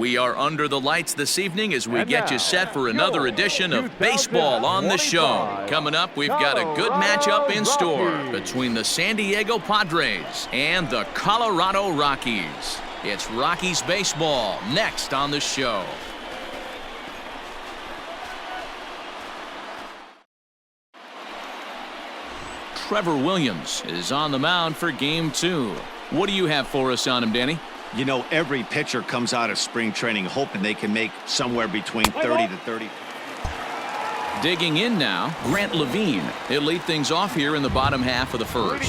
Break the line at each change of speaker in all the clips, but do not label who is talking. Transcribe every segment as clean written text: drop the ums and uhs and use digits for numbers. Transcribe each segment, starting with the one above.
We are under the lights this evening as we get you set for another edition of Baseball on the Show. Coming up, we've got a good matchup in store between the San Diego Padres and the Colorado Rockies. It's Rockies baseball next on the show. Trevor Williams is on the mound for Game 2. What do you have for us on him, Danny?
You know, every pitcher comes out of spring training hoping they can make somewhere between 30 to 30.
Digging in now, Grant Levine. He'll lead things off here in the bottom half of the first.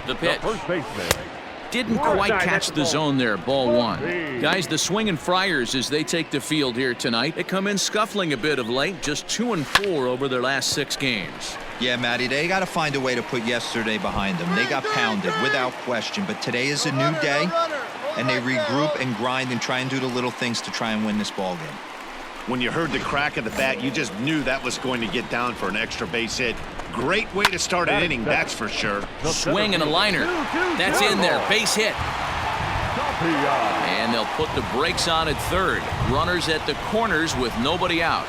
The pitch. Didn't quite catch the zone there, ball one. Guys, the swinging Friars as they take the field here tonight. They come in scuffling a bit of late, just 2-4 over their last 6 games.
Yeah, Matty, they got to find a way to put yesterday behind them. They got pounded without question, but today is a new day, and they regroup and grind and try and do the little things to try and win this ball game.
When you heard the crack of the bat, you just knew that was going to get down for an extra base hit. Great way to start an inning, that's for sure.
Swing and a liner. That's in there, base hit. And they'll put the brakes on at third. Runners at the corners with nobody out.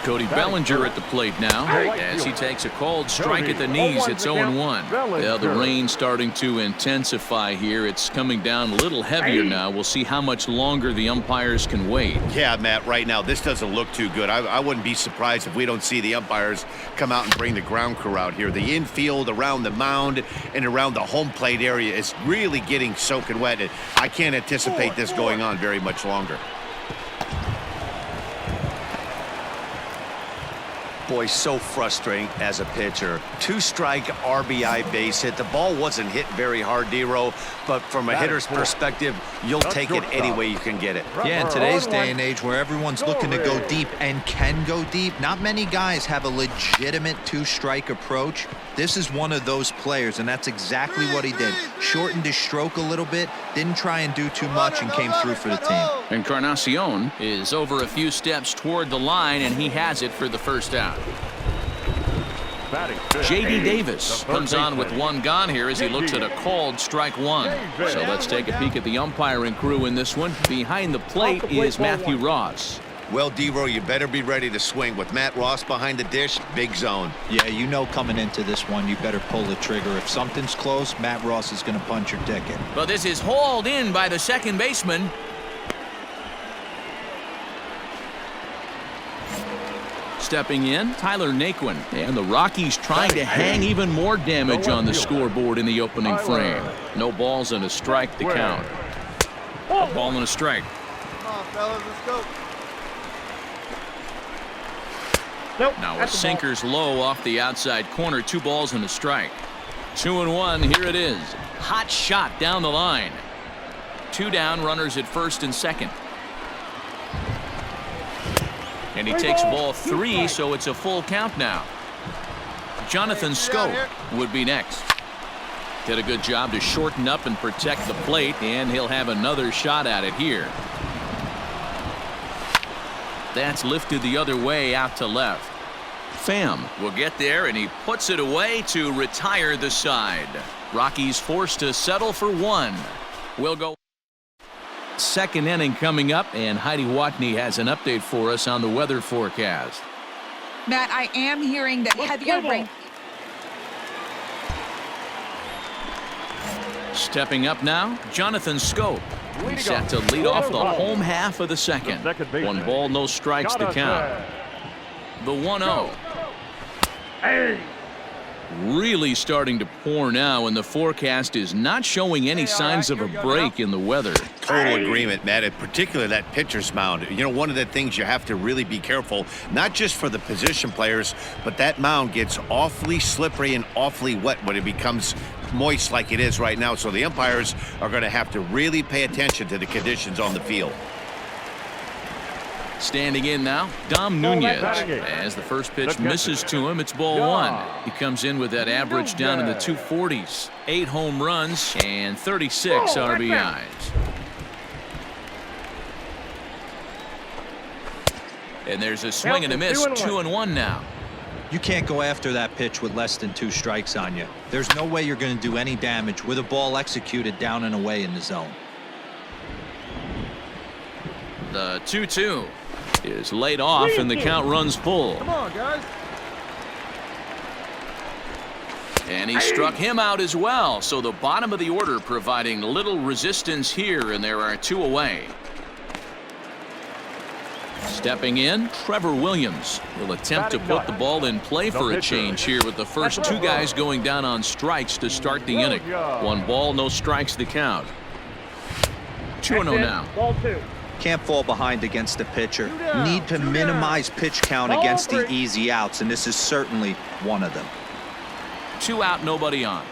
Cody Bellinger at the plate now as he takes a called strike at the knees. It's 0-1. Well, the rain starting to intensify here. It's coming down a little heavier now. We'll see how much longer the umpires can wait.
Yeah, Matt, right now this doesn't look too good. I wouldn't be surprised if we don't see the umpires come out and bring the ground crew out here. The infield around the mound and around the home plate area is really getting soaking wet. And I can't anticipate this going on very much longer. Boy, so frustrating as a pitcher. 2-strike RBI base hit. The ball wasn't hit very hard, D-Row, but from a hitter's perspective, you'll take it any way you can get it.
Yeah, in today's day and age where everyone's looking to go deep and can go deep, not many guys have a legitimate 2-strike approach. This is one of those players, and that's exactly what he did. Shortened his stroke a little bit, didn't try and do too much, and came through for the team.
Encarnacion is over a few steps toward the line, and he has it for the first out. J.D. Davis comes on with 1 gone here as he looks at a called strike 1. So let's take a peek at the umpiring crew in this one. Behind the plate is Matthew Ross.
Well, D-Row, you better be ready to swing. With Matt Ross behind the dish, big zone.
Yeah, you know coming into this one, you better pull the trigger. If something's close, Matt Ross is going to punch your ticket.
But this is hauled in by the second baseman. Stepping in, Tyler Naquin. And the Rockies trying to hang even more damage on the scoreboard in the opening frame. No balls and a strike to count. A ball and a strike.
Come on, fellas, let's go.
Now a sinker's low off the outside corner. 2 balls and a strike. 2-1. Here it is. Hot shot down the line. 2 down, runners at first and second. And he takes ball 3, so it's a full count now. Jonathan Scope would be next. Did a good job to shorten up and protect the plate, and he'll have another shot at it here. That's lifted the other way out to left. Pham will get there, and he puts it away to retire the side. Rockies forced to settle for 1. We'll go. Second inning coming up, and Heidi Watney has an update for us on the weather forecast.
Matt, I am hearing that heavier rain.
Stepping up now, Jonathan Scope. He's set to lead off the home half of the second. 1 ball, no strikes to count. The 1-0. Really starting to pour now, and the forecast is not showing any signs of a break in the weather.
Total agreement, Matt, and particularly that pitcher's mound. You know, one of the things you have to really be careful, not just for the position players, but that mound gets awfully slippery and awfully wet when it becomes moist like it is right now. So the umpires are going to have to really pay attention to the conditions on the field.
Standing in now, Dom Nunez. As the first pitch misses to him, it's ball 1. He comes in with that average down in the 240s. 8 home runs and 36 RBIs. And there's a swing and a miss. 2-1 now.
You can't go after that pitch with less than 2 strikes on you. There's no way you're going to do any damage with a ball executed down and away in the zone.
The 2-2 is laid off and the count runs full.
Come on, guys.
And he struck him out as well. So the bottom of the order providing little resistance here, and there are 2 away. Stepping in, Trevor Williams will attempt to put the ball in play for a change here with the first 2 guys going down on strikes to start the inning. 1 ball, no strikes, the count. 2-0 now.
Ball 2.
Can't fall behind against the pitcher. Need to minimize pitch count against the easy outs, and this is certainly one of them.
2 out, nobody on.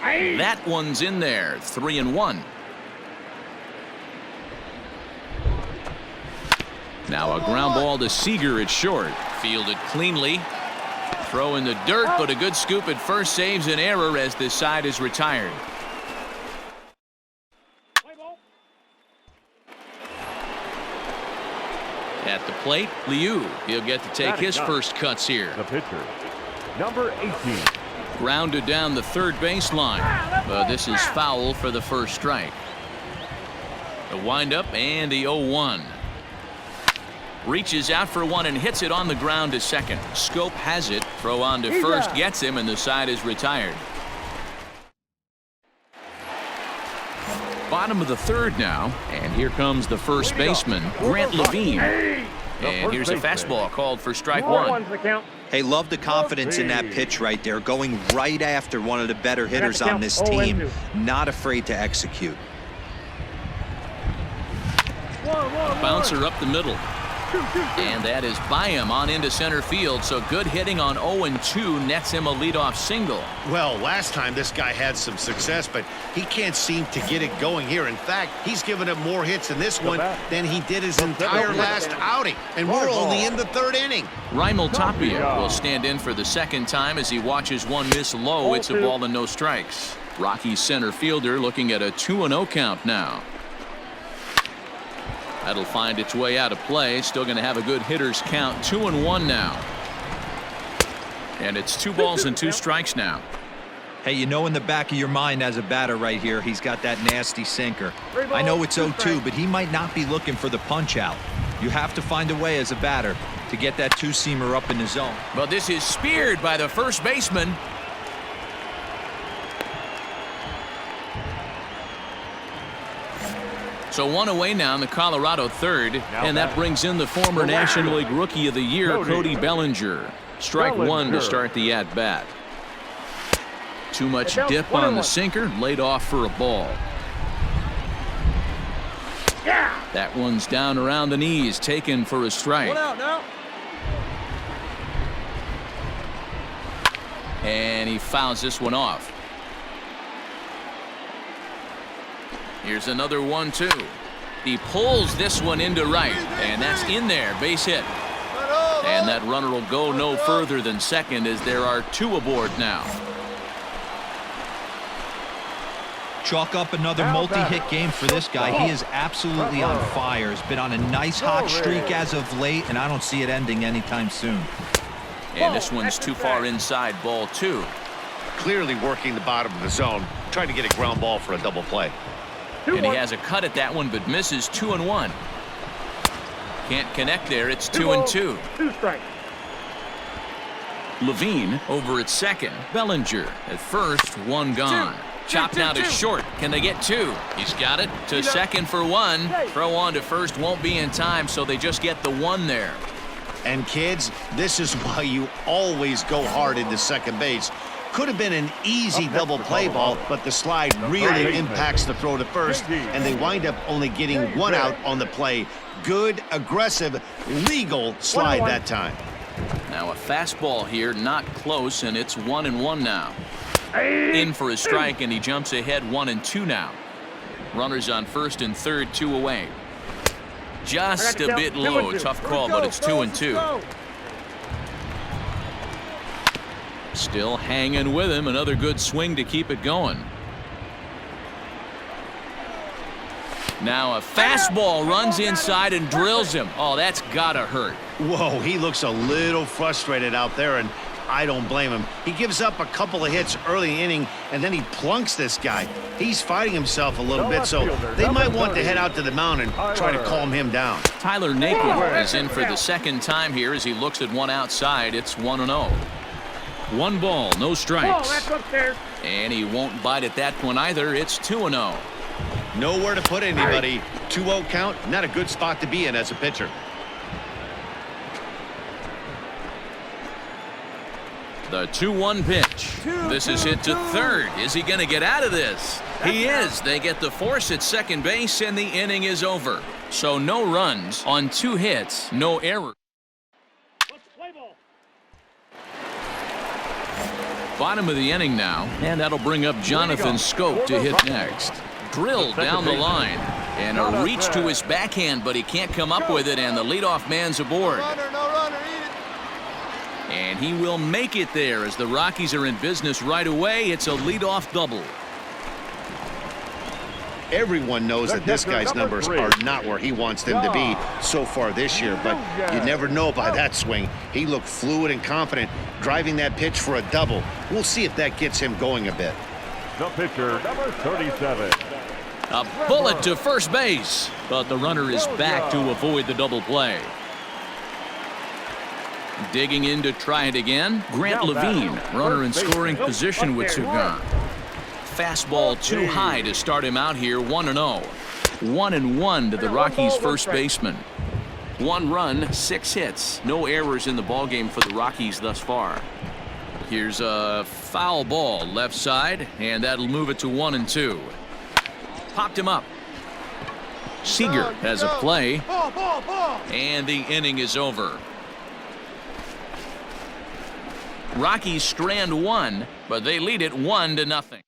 That one's in there. 3-1. Now a ground ball to Seager at short. Fielded cleanly. Throw in the dirt, but a good scoop at first saves an error as this side is retired. At the plate, Liu. He'll get to take his first cuts here.
The pitcher, number 18.
Grounded down the third baseline. But this is foul for the first strike. The windup and the 0-1. Reaches out for one and hits it on the ground to second. Scope has it. Throw on to first gets him, and the side is retired. Bottom of the third now, and here comes the first baseman, Grant Levine. And here's a fastball called for strike 1.
Hey, love the confidence in that pitch right there, going right after one of the better hitters on this team. Not afraid to execute.
Bouncer up the middle. And that is by him on into center field, so good hitting on 0-2 nets him a leadoff single.
Well, last time this guy had some success, but he can't seem to get it going here. In fact, he's given up more hits in this one than he did his entire last outing, and we're only in the 3rd inning.
Raimel Tapia will stand in for the second time as he watches one miss low. It's a ball and no strikes. Rockies center fielder looking at a 2-0 count now. That'll find its way out of play. Still going to have a good hitter's count. 2-1 now. And it's 2 balls and 2 strikes now.
Hey, you know in the back of your mind as a batter right here, he's got that nasty sinker. I know it's 0-2, but he might not be looking for the punch out. You have to find a way as a batter to get that 2-seamer up in the zone.
But this is speared by the first baseman. So 1 away now in the Colorado third, and that brings in the former National League Rookie of the Year, Cody Bellinger. Strike 1 to start the at-bat. Too much dip on the sinker, laid off for a ball. That one's down around the knees, taken for a strike.
1 out now.
And he fouls this one off. Here's another 1-2. He pulls this one into right, and that's in there. Base hit. And that runner will go no further than second as there are 2 aboard now.
Chalk up another multi-hit game for this guy. He is absolutely on fire. He's been on a nice hot streak as of late, and I don't see it ending anytime soon.
And this one's too far inside, ball 2.
Clearly working the bottom of the zone, trying to get a ground ball for a double play.
And he has a cut at that one, but misses. 2-1. Can't connect there. It's 2-2.
2 strikes.
Levine over at second. Bellinger at first. 1 gone. Chopped now to short. Can they get 2? He's got it to second for 1. Throw on to first won't be in time, so they just get the 1 there.
And kids, this is why you always go hard into second base. Could have been an easy double play ball, but the slide really impacts the throw to first, and they wind up only getting 1 out on the play. Good, aggressive, legal slide that time.
Now a fastball here, not close, and it's 1-1 now. In for a strike, and he jumps ahead 1-2 now. Runners on first and third, 2 away. Just a bit low. Tough call, but it's 2-2. Still hanging with him. Another good swing to keep it going. Now a fastball runs inside and drills him. Oh, that's gotta hurt.
Whoa, he looks a little frustrated out there, and I don't blame him. He gives up a couple of hits early in the inning, and then he plunks this guy. He's fighting himself a little bit, so they might want to head out to the mound and try to calm him down.
Tyler Naquin is in for the second time here as he looks at one outside. It's 1-0. 1 ball, no strikes. And he won't bite at that one either. It's 2-0.
Nowhere to put anybody. 2-0 count, not a good spot to be in as a pitcher.
The 2-1 pitch. This is hit to third. Is he going to get out of this? He is. They get the force at second base, and the inning is over. So no runs on 2 hits, no error. Bottom of the inning now, and that'll bring up Jonathan Scope to hit next. Drilled down the line, and a reach to his backhand, but he can't come up with it, and the leadoff man's aboard. And he will make it there as the Rockies are in business right away. It's a leadoff double.
Everyone knows that this guy's numbers are not where he wants them to be so far this year, but you never know by that swing. He looked fluid and confident, driving that pitch for a double. We'll see if that gets him going a bit.
The pitcher, number 37.
A bullet to first base, but the runner is back to avoid the double play. Digging in to try it again, Grant Levine, runner in scoring position with Sugan. Fastball too high to start him out here. 1-0. 1-1 to the Rockies' first baseman. 1 run, 6 hits, no errors in the ballgame for the Rockies thus far. Here's a foul ball left side, and that'll move it to 1-2. Popped him up. Seager has a play, and the inning is over. Rockies strand 1, but they lead it 1-0.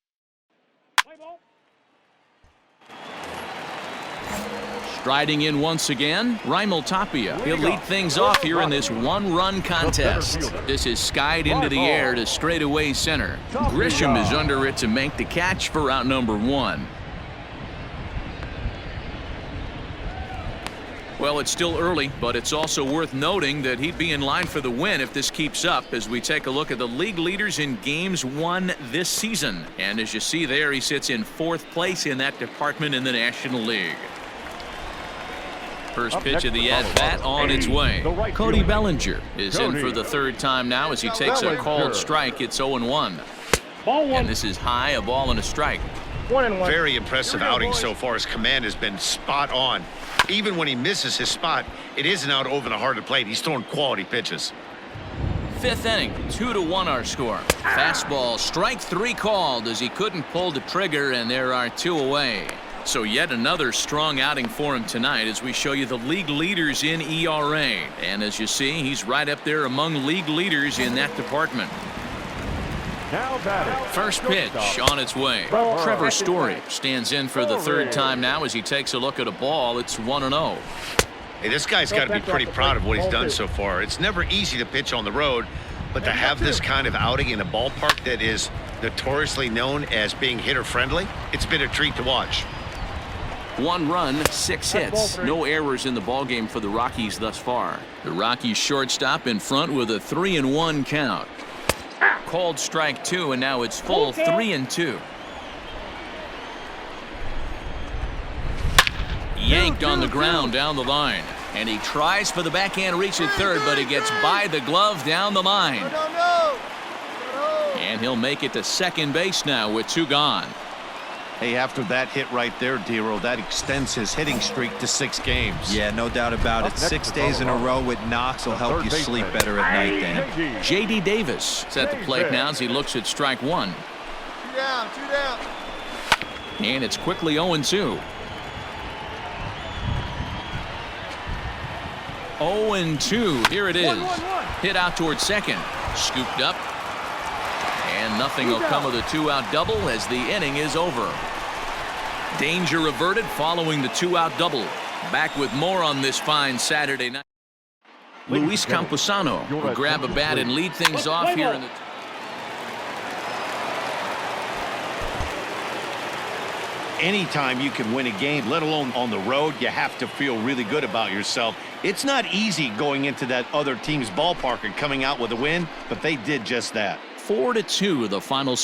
Striding in once again, Raimel Tapia. He'll lead things off here in this 1-run contest. This is skied into the air to straightaway center. Grisham is under it to make the catch for out number 1. Well, it's still early, but it's also worth noting that he'd be in line for the win if this keeps up as we take a look at the league leaders in games won this season. And as you see there, he sits in 4th place in that department in the National League. First pitch of the at-bat on its way. Cody Bellinger is in for the 3rd time now as he takes a called strike. It's 0-1. And this is high, a ball and a strike.
Very impressive outing so far. His command has been spot on. Even when he misses his spot, it isn't out over the heart of the plate. He's throwing quality pitches.
5th inning, 2-1 our score. Fastball, strike 3 called as he couldn't pull the trigger, and there are 2 away. So yet another strong outing for him tonight as we show you the league leaders in ERA. And as you see, he's right up there among league leaders in that department. First pitch on its way. Trevor Story stands in for the 3rd time now as he takes a look at a ball. It's 1-0.
Hey, this guy's got to be pretty proud of what he's done so far. It's never easy to pitch on the road, but to have this kind of outing in a ballpark that is notoriously known as being hitter-friendly, it's been a treat to watch.
1 run, 6 hits, no errors in the ballgame for the Rockies thus far. The Rockies shortstop in front with a 3-1 count. Called strike 2, and now it's full 3-2. Yanked on the ground down the line, and he tries for the backhand reach at 3rd, but he gets by the glove down the line. And he'll make it to second base now with 2 gone.
Hey, after that hit right there, Dero, that extends his hitting streak to 6 games.
Yeah, no doubt about it. 6 days in a row with knocks will help you sleep better at night, Dan.
J.D. Davis is at the plate now as he looks at strike 1.
2 down, 2 down.
And it's quickly 0-2. 0-2. Here it is. Hit out towards second. Scooped up. And nothing will come of the 2-out double as the inning is over. Danger averted following the 2-out double. Back with more on this fine Saturday night. Luis Camposano will grab a bat and lead things off here in the
anytime you can win a game, let alone on the road, you have to feel really good about yourself. It's not easy going into that other team's ballpark and coming out with a win, but they did just that.
4-2 the final score.